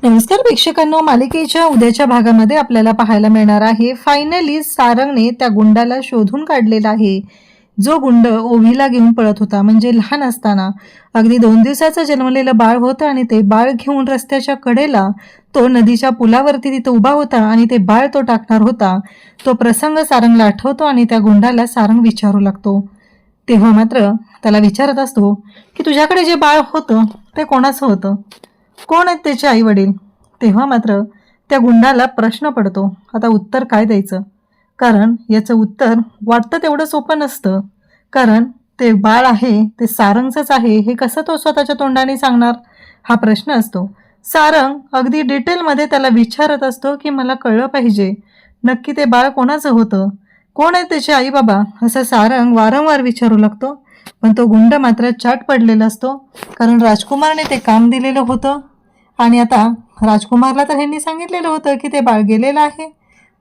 नमस्कार प्रेक्षकांनो, मालिकेच्या उद्याच्या भागामध्ये आपल्याला पाहायला मिळणार आहे फायनली सारंगने त्या गुंडाला शोधून काढलेला आहे, जो गुंड ओवीला घेऊन पळत होता. म्हणजे लहान असताना अगदी 2 दिवसाचं जन्मलेलं बाळ होतं आणि ते बाळ घेऊन रस्त्याच्या कडेला तो नदीच्या पुलावरती तिथं उभा होता आणि ते बाळ तो टाकणार होता. तो प्रसंग सारंगला आठवतो आणि त्या गुंडाला सारंग विचारू लागतो. तेव्हा मात्र त्याला विचारत असतो की तुझ्याकडे जे बाळ होतं ते कोणाचं होतं, कोण आहेत त्याचे आई वडील. तेव्हा मात्र त्या गुंडाला प्रश्न पडतो, आता उत्तर काय द्यायचं. कारण याचं उत्तर वाटतं तेवढं सोपं नसतं. कारण ते बाळ आहे ते सारंगचंच आहे हे कसं तो स्वतःच्या तोंडाने सांगणार, हा प्रश्न असतो. सारंग अगदी डिटेलमध्ये त्याला विचारत असतो की मला कळलं पाहिजे नक्की ते बाळ कोणाचं होतं, कोण आहे त्याचे आई बाबा, असं सारंग वारंवार विचारू लागतो. पण तो गुंड मात्र चाट पडलेला असतो. कारण राजकुमारने ते काम दिलेलं होतं आणि आता राजकुमारला तर ह्यांनी सांगितलेलं होतं की ते बाळ गेलेलं आहे.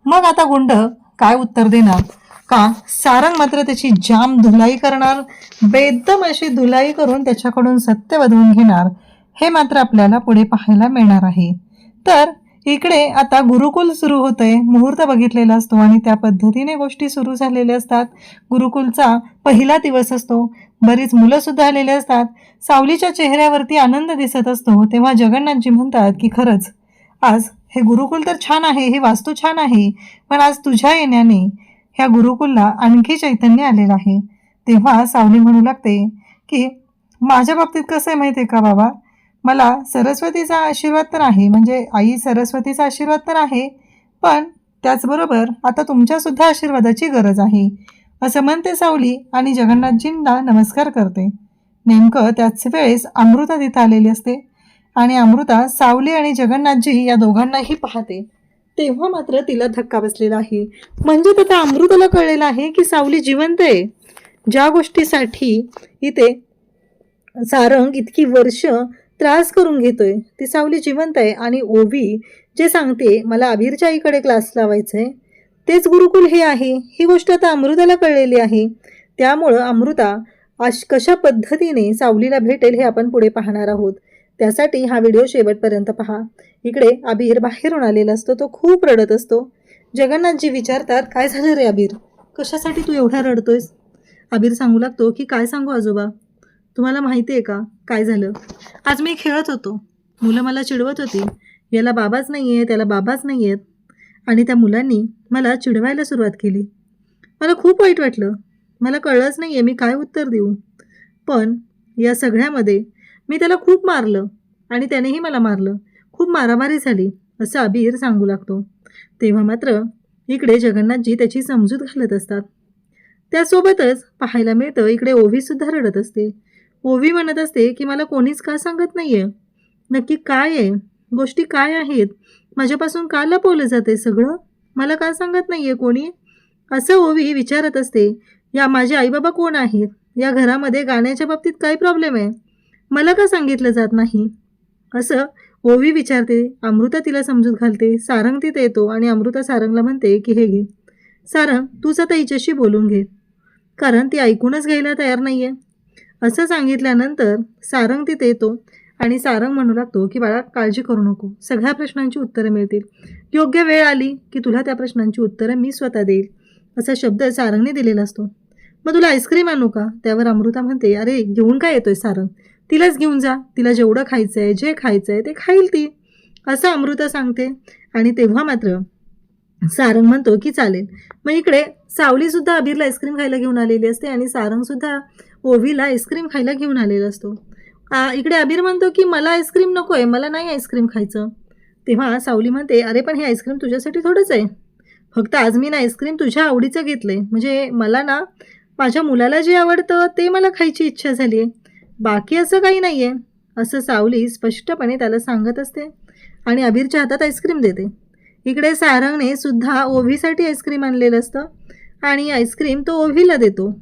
मग आता गुंड काय उत्तर देणार, का सारंग मात्र त्याची जाम धुलाई करणार, बेदम अशी धुलाई करून त्याच्याकडून सत्य वधवून घेणार, हे मात्र आपल्याला पुढे पाहायला मिळणार आहे. तर इकडे आता गुरुकुल सुरू होतंय, मुहूर्त बघितलेला असतो आणि त्या पद्धतीने गोष्टी सुरू झालेल्या असतात. गुरुकुलचा पहिला दिवस असतो, बरीच मुलं सुद्धा आलेले असतात. सावलीच्या चेहऱ्यावरती आनंद दिसत असतो. तेव्हा जगन्नाथजी म्हणतात की खरंच आज हे गुरुकुल तर छान आहे, ही वास्तू छान आहे, पण आज तुझ्या येण्याने ह्या गुरुकुलला आणखी चैतन्य आलेलं आहे. तेव्हा सावली म्हणू लागते की माझ्या बाबतीत कसं आहे माहिती आहे का बाबा, मला सरस्वतीचा आशीर्वाद तर आहे, म्हणजे आई सरस्वतीचा आशीर्वाद तर आहे, पण त्याचबरोबर आता तुमच्यासुद्धा आशीर्वादाची गरज आहे, असं म्हणते सावली आणि जगन्नाथजींना नमस्कार करते. नेमकं त्याच वेळेस अमृता तिथं आलेली असते आणि अमृता सावली आणि जगन्नाथजी या दोघांनाही पाहते. तेव्हा मात्र तिला धक्का बसलेला आहे. म्हणजे आता अमृताला कळलेलं आहे की सावली जिवंत आहे. ज्या गोष्टीसाठी इथे सारंग इतकी वर्ष त्रास करून घेतोय ती सावली जिवंत आहे. आणि ओवी जे सांगते मला अबीरच्या आईकडे क्लास लावायचा आहे, तेच गुरुकुल हे आहे, ही गोष्ट आता अमृताला कळलेली आहे. त्यामुळं अमृता कशा पद्धतीने सावलीला भेटेल हे आपण पुढे पाहणार आहोत. त्यासाठी हा व्हिडिओ शेवटपर्यंत पहा. इकडे अबीर बाहेरून आलेला असतो, तो खूप रडत असतो. जगन्नाथजी विचारतात काय झालं रे अबीर, कशासाठी तू एवढा रडतोयस. अबीर सांगू लागतो की काय सांगू आजोबा, तुम्हाला माहिती आहे का काय झालं. आज मी खेळत होतो, मुलं मला चिडवत होती, याला बाबाच नाही आहे, त्याला बाबाच नाही आहेत, आणि त्या मुलांनी मला चिडवायला सुरुवात केली. मला खूप वाईट वाटलं, मला कळलंच नाही आहे मी काय उत्तर देऊ. पण या सगळ्यामध्ये मी त्याला खूप मारलं आणि त्यानेही मला मारलं, खूप मारामारी झाली, असं अबीर सांगू लागतो. तेव्हा मात्र इकडे जगन्नाथजी त्याची समजूत घालत असतात. त्यासोबतच पाहायला मिळतं इकडे ओवीसुद्धा रडत असते. ओवी म्हणत असते की मला कोणीच का सांगत नाही आहे, नक्की काय आहे, गोष्टी काय आहेत, माझ्यापासून का लपवलं जाते सगळं, मला का सांगत नाही आहे कोणी, असं ओवी विचारत असते. या माझे आईबाबा कोण आहेत, या घरामध्ये गाण्याच्या बाबतीत काय प्रॉब्लेम आहे, मला का सांगितलं जात नाही, असं ओवी विचारते. अमृता तिला समजूत घालते. सारंग तिथे येतो आणि अमृता सारंगला म्हणते की हे घे सारंग, तूच आता हिच्याशी बोलून घे, कारण ती ऐकूनच घ्यायला तयार नाही आहे. असं सांगितल्यानंतर सारंग तिथे येतो आणि सारंग म्हणू लागतो की बाळा काळजी करू नको, सगळ्या प्रश्नांची उत्तरं मिळतील, योग्य वेळ आली की तुला त्या प्रश्नांची उत्तरं मी स्वतः देईल, असा शब्द सारंगने दिलेला असतो. मग तुला आईस्क्रीम आणू का. त्यावर अमृता म्हणते अरे घेऊन काय येतोय सारंग, तिलाच घेऊन जा, तिला जेवढं खायचं आहे जे खायचं आहे ते खाईल ती, असं अमृता सांगते. आणि तेव्हा मात्र सारंग म्हणतो की चालेल. मग इकडे सावलीसुद्धा अबीरला आईस्क्रीम खायला घेऊन आलेली असते आणि सारंगसुद्धा ओवीला आईस्क्रीम खायला घेऊन आलेला असतो. इकडे अबीर म्हणतो की मला आईस्क्रीम नको आहे, मला नाही आईस्क्रीम खायचं. तेव्हा सावली म्हणते अरे पण हे आईस्क्रीम तुझ्यासाठी थोडंच आहे, फक्त आज मी ना आईस्क्रीम तुझ्या आवडीचं घेतलं आहे, म्हणजे मला ना माझ्या मुलाला जे आवडतं ते मला खायची इच्छा झाली आहे, बाकी असं काही नाही आहे, असं सावली स्पष्टपणे त्याला सांगत असते आणि अबीरच्या हातात आईस्क्रीम देते. इकडे सारंगने सुद्धा ओवीसाठी आईस्क्रीम आणलेलं असतं आणि आईस्क्रीम तो ओवीला देतो.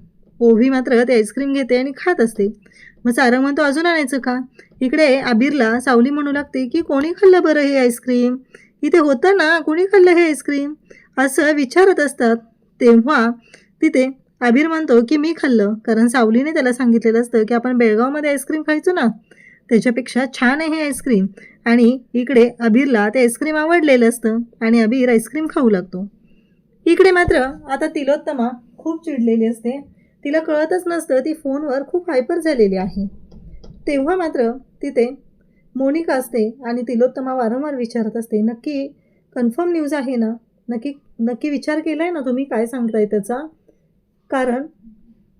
ओवी मात्र ते आईस्क्रीम घेते आणि खात असते. मग सारंग म्हणतो अजून आणायचं का. इकडे अबीरला सावली म्हणू लागते की कोणी खाल्लं बरं हे आईस्क्रीम, इथे होतं ना, कोणी खाल्लं हे आईस्क्रीम, असं विचारत असतात. तेव्हा तिथे अबीर म्हणतो की मी खाल्लं, कारण सावलीने त्याला सांगितलेलं असतं की आपण बेळगावमध्ये आईस्क्रीम खायचो ना, त्याच्यापेक्षा छान आहे हे आईस्क्रीम. आणि इकडे अबीरला ते आईस्क्रीम आवडलेलं असतं आणि अबीर आईस्क्रीम खाऊ लागतो. इकडे मात्र आता तिलोत्तमा खूप चिडलेली असते. तिला कळतच नसतं ती फोनवर खूप हायपर झालेली आहे. तेव्हा मात्र तिथे मोनिका असते आणि तिलोत्तमा वारंवार विचारत असते, नक्की कन्फर्म न्यूज आहे ना? नक्की नक्की विचार केला आहे ना तुम्ही काय सांगताय त्याचा? कारण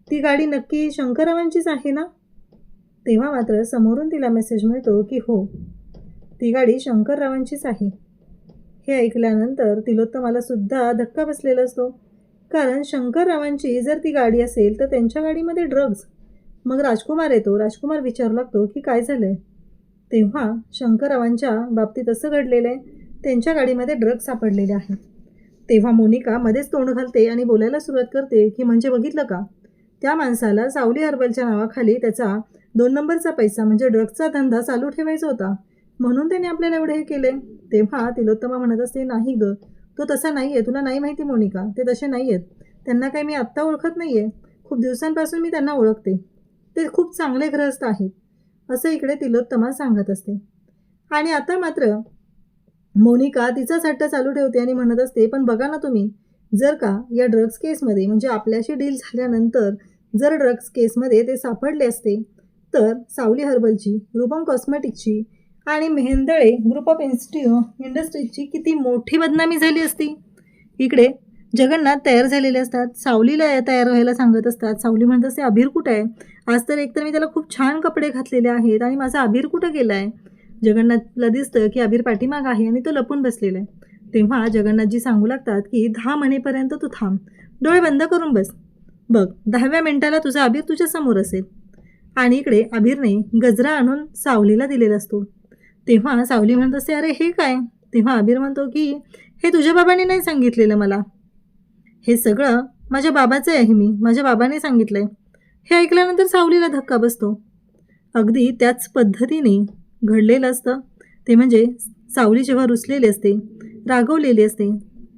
ती गाडी नक्की शंकररावांचीच आहे ना? तेव्हा मात्र समोरून तिला मेसेज मिळतो की हो, ती गाडी शंकररावांचीच आहे. हे ऐकल्यानंतर तिलोत्तमाला सुद्धा धक्का बसलेला असतो. कारण शंकररावांची जर ती गाडी असेल तर त्यांच्या गाडीमध्ये ड्रग्ज. मग राजकुमार येतो. राजकुमार विचारू लागतो की काय झालं आहे? तेव्हा शंकररावांच्या बाबतीत असं घडलेलं आहे, त्यांच्या गाडीमध्ये ड्रग्ज सापडलेले आहेत. तेव्हा मोनिका मध्येच तोंड घालते आणि बोलायला सुरुवात करते की म्हणजे बघितलं का, त्या माणसाला सावली हर्बलच्या नावाखाली त्याचा 2 नंबरचा पैसा म्हणजे ड्रग्जचा धंदा चालू ठेवायचा होता, म्हणून त्याने आपल्याला एवढे हे केले. तेव्हा तिलोत्तमा म्हणत असते, नाही गं, तो तसा नाही आहे. तुला नाही माहिती मोनिका, ते तसे नाही आहेत. त्यांना काही मी आत्ता ओळखत नाही आहे, खूप दिवसांपासून मी त्यांना ओळखते. ते खूप चांगले गृहस्थ आहेत, असं इकडे तिलोत्तमा सांगत असते. आणि आता मात्र मोनिका तिचाच हट्ट चालू ठेवते आणि म्हणत असते, पण बघा ना तुम्ही, जर का या ड्रग्ज केसमध्ये म्हणजे आपल्याशी डील झाल्यानंतर जर ड्रग्ज केसमध्ये ते सापडले असते तर सावली हर्बलची, रूपम कॉस्मेटिकची आणि मेहेंदळे ग्रुप ऑफ इंडस्ट्रीजची किती मोठी बदनामी झाली असती. इकडे जगन्नाथ तयार झालेले असतात, सावलीला तयार व्हायला सांगत असतात. सावली म्हणत असते, अबीर कुठं आहे? आज तर एकतर मी त्याला खूप छान कपडे घातलेले आहेत आणि माझा अबीर कुठं गेला आहे? जगन्नाथला दिसतं की अबीर पाठीमाग आहे आणि तो लपून बसलेला आहे. तेव्हा जगन्नाथजी सांगू लागतात की 10 म्हणेपर्यंत तू थांब, डोळे बंद करून बस, बघ 10व्या मिनिटाला तुझा अबीर तुझ्या समोर असेल. आणि इकडे अबीरने गजरा आणून सावलीला दिलेला असतो. तेव्हा सावली म्हणत असते, अरे हे काय? तेव्हा अबीर म्हणतो की हे तुझ्या बाबांनी नाही सांगितलेलं मला, हे सगळं माझ्या बाबाचं आहे, माझ्या बाबाने सांगितलं आहे. हे ऐकल्यानंतर सावलीला धक्का बसतो. अगदी त्याच पद्धतीने घडलेलं असतं. ते म्हणजे सावली जेव्हा रुसलेली असते, रागवलेली असते,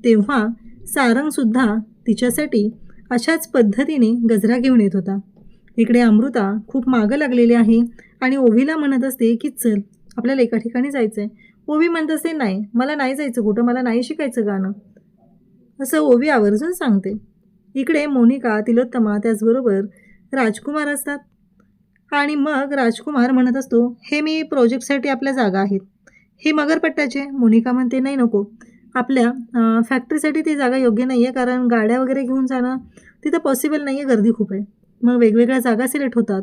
तेव्हा सारंगसुद्धा तिच्यासाठी अशाच पद्धतीने गजरा घेऊन येत होता. इकडे अमृता खूप मागं लागलेली आहे आणि ओवीला म्हणत असते की चल आपल्याला एका ठिकाणी जायचं आहे. ओवी म्हणत असते, नाही मला नाही जायचं कुठं, मला नाही शिकायचं गाणं, असं ओवी आवर्जून सांगते. इकडे मोनिका, तिलोत्तमा त्याचबरोबर राजकुमार असतात. आणि मग राजकुमार म्हणत असतो, हे मी प्रोजेक्टसाठी आपल्या जागा आहेत, हे मगरपट्ट्याचे. मोनिका म्हणते, नाही नको, आपल्या फॅक्टरीसाठी ती जागा योग्य नाही आहे, कारण गाड्या वगैरे घेऊन जाणं तिथं पॉसिबल नाही आहे, गर्दी खूप आहे. मग वेगवेगळ्या जागा सिलेक्ट होतात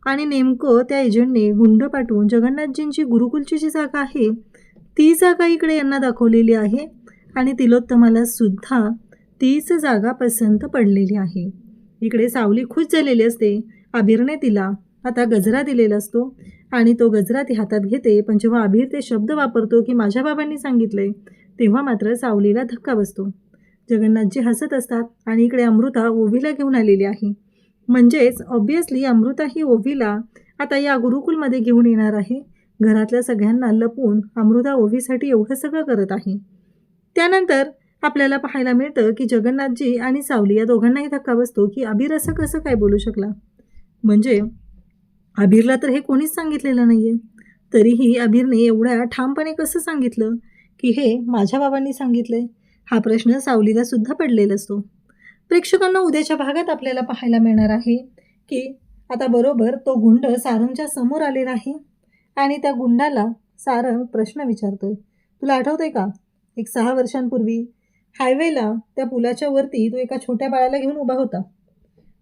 आणि नेमकं त्या एजंटने गुंड पाठवून जगन्नाथजींची गुरुकुलची जी जागा आहे ती जागा इकडे यांना दाखवलेली आहे आणि तिलोत्तमाला सुद्धा तीच जागा पसंत पडलेली आहे. इकडे सावली खुश झालेली असते. अबीरने तिला आता गजरा दिलेला असतो आणि तो गजरा ती हातात घेते. पण जेव्हा अबीर ते शब्द वापरतो की माझ्या बाबांनी सांगितलंय, तेव्हा मात्र सावलीला धक्का बसतो. जगन्नाथजी हसत असतात आणि इकडे अमृता ओवीला घेऊन आलेली आहे. म्हणजेच ऑब्वियसली अमृता ही ओवीला आता या गुरुकुलमध्ये घेऊन येणार आहे. घरातल्या सगळ्यांना लपवून अमृता ओवीसाठी एवढं सगळं करत आहे. त्यानंतर आपल्याला पाहायला मिळतं की जगन्नाथजी आणि सावली या दोघांनाही धक्का बसतो की अबीर असं कसं काय बोलू शकला. म्हणजे अबीरला तर हे कोणीच सांगितलेलं नाही आहे, तरीही अबीरने एवढ्या ठामपणे कसं सांगितलं की हे माझ्या बाबांनी सांगितलंय. हा प्रश्न सावलीला सुद्धा पडलेला असतो. प्रेक्षकांना उद्याच्या भागात आपल्याला पाहायला मिळणार आहे की आता बरोबर तो गुंड सारंगच्या समोर आलेला आहे आणि त्या गुंडाला सारंग प्रश्न विचारतोय, तुला आठवतंय का, एक 6 वर्षांपूर्वी हायवेला त्या पुलाच्या वरती तू एका छोट्या बाळाला घेऊन उभा होता,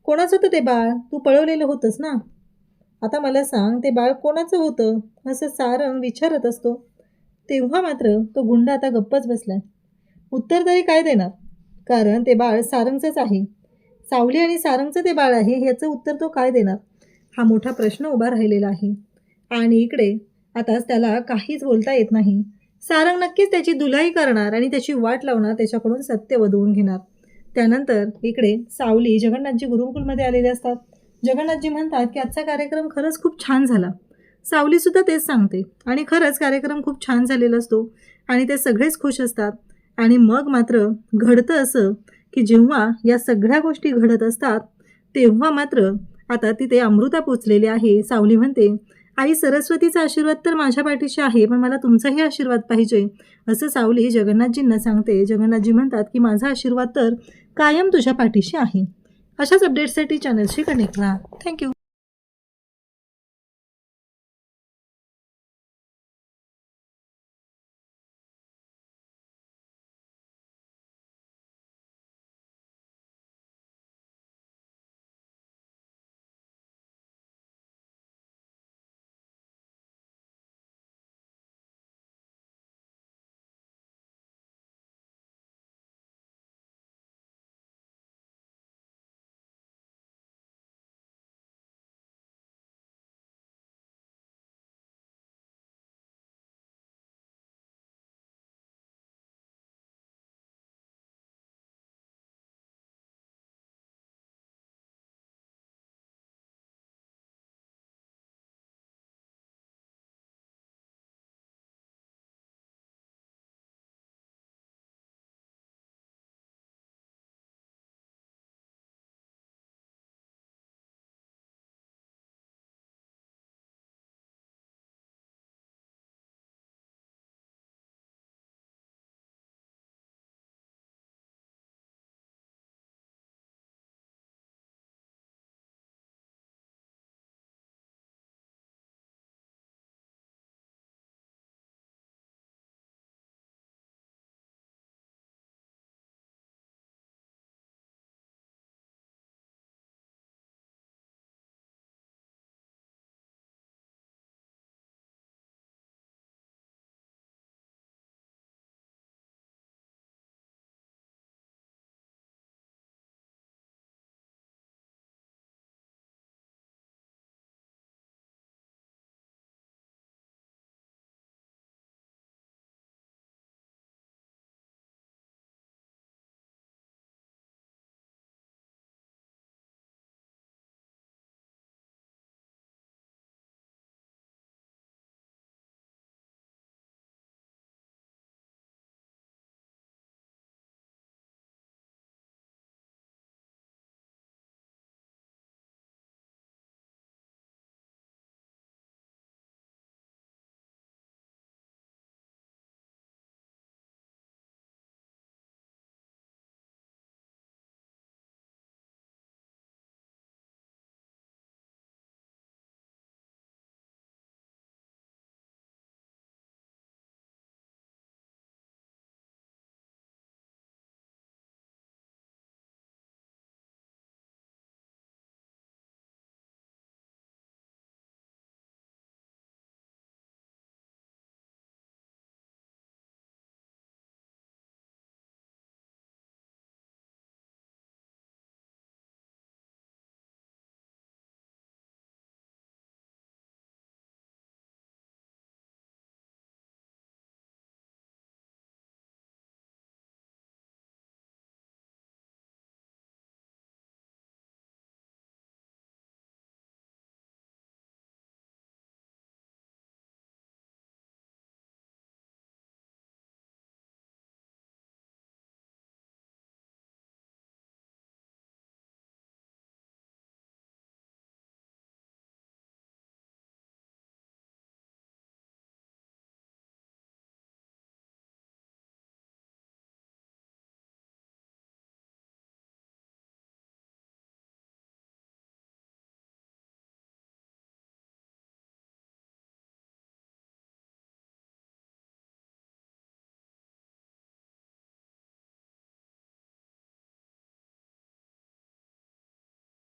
कोणाचं होतं ते बाळ? तू पळवलेलं होतंस ना, आता मला सांग ते बाळ कोणाचं होतं? असं सारंग विचारत असतो. तेव्हा मात्र तो गुंड आता गप्पच बसलाय. उत्तर तरी काय देणार, कारण ते बाळ सारंगचंच आहे. सावली आणि सारंगचं ते बाळ आहे, ह्याचं उत्तर तो काय देणार, हा मोठा प्रश्न उभा राहिलेला आहे. आणि इकडे आताच त्याला काहीच बोलता येत नाही. सारंग नक्कीच त्याची धुलाई करणार आणि त्याची वाट लावणार, त्याच्याकडून सत्य वधवून घेणार. त्यानंतर इकडे सावली जगन्नाथजी गुरुकुलमध्ये आलेले असतात. जगन्नाथजी म्हणतात की आजचा कार्यक्रम खरंच खूप छान झाला. सावलीसुद्धा तेच सांगते आणि खरंच कार्यक्रम खूप छान झालेला असतो आणि ते सगळेच खुश असतात. आणि मग मात्र घडतं असं की जेव्हा या सगळ्या गोष्टी घडत असतात तेव्हा मात्र आता तिथे अमृता पोचलेली आहे. सावली म्हणते, आई सरस्वतीचा आशीर्वाद तर माझ्या पाठीशी आहे, पण मला तुमचाही आशीर्वाद पाहिजे, असं सावली जगन्नाथजींना सांगते. जगन्नाथजी म्हणतात की माझा आशीर्वाद तर कायम तुझ्या पाठीशी आहे. अशाच अपडेट्ससाठी चॅनलशी कनेक्ट राहा. थँक्यू.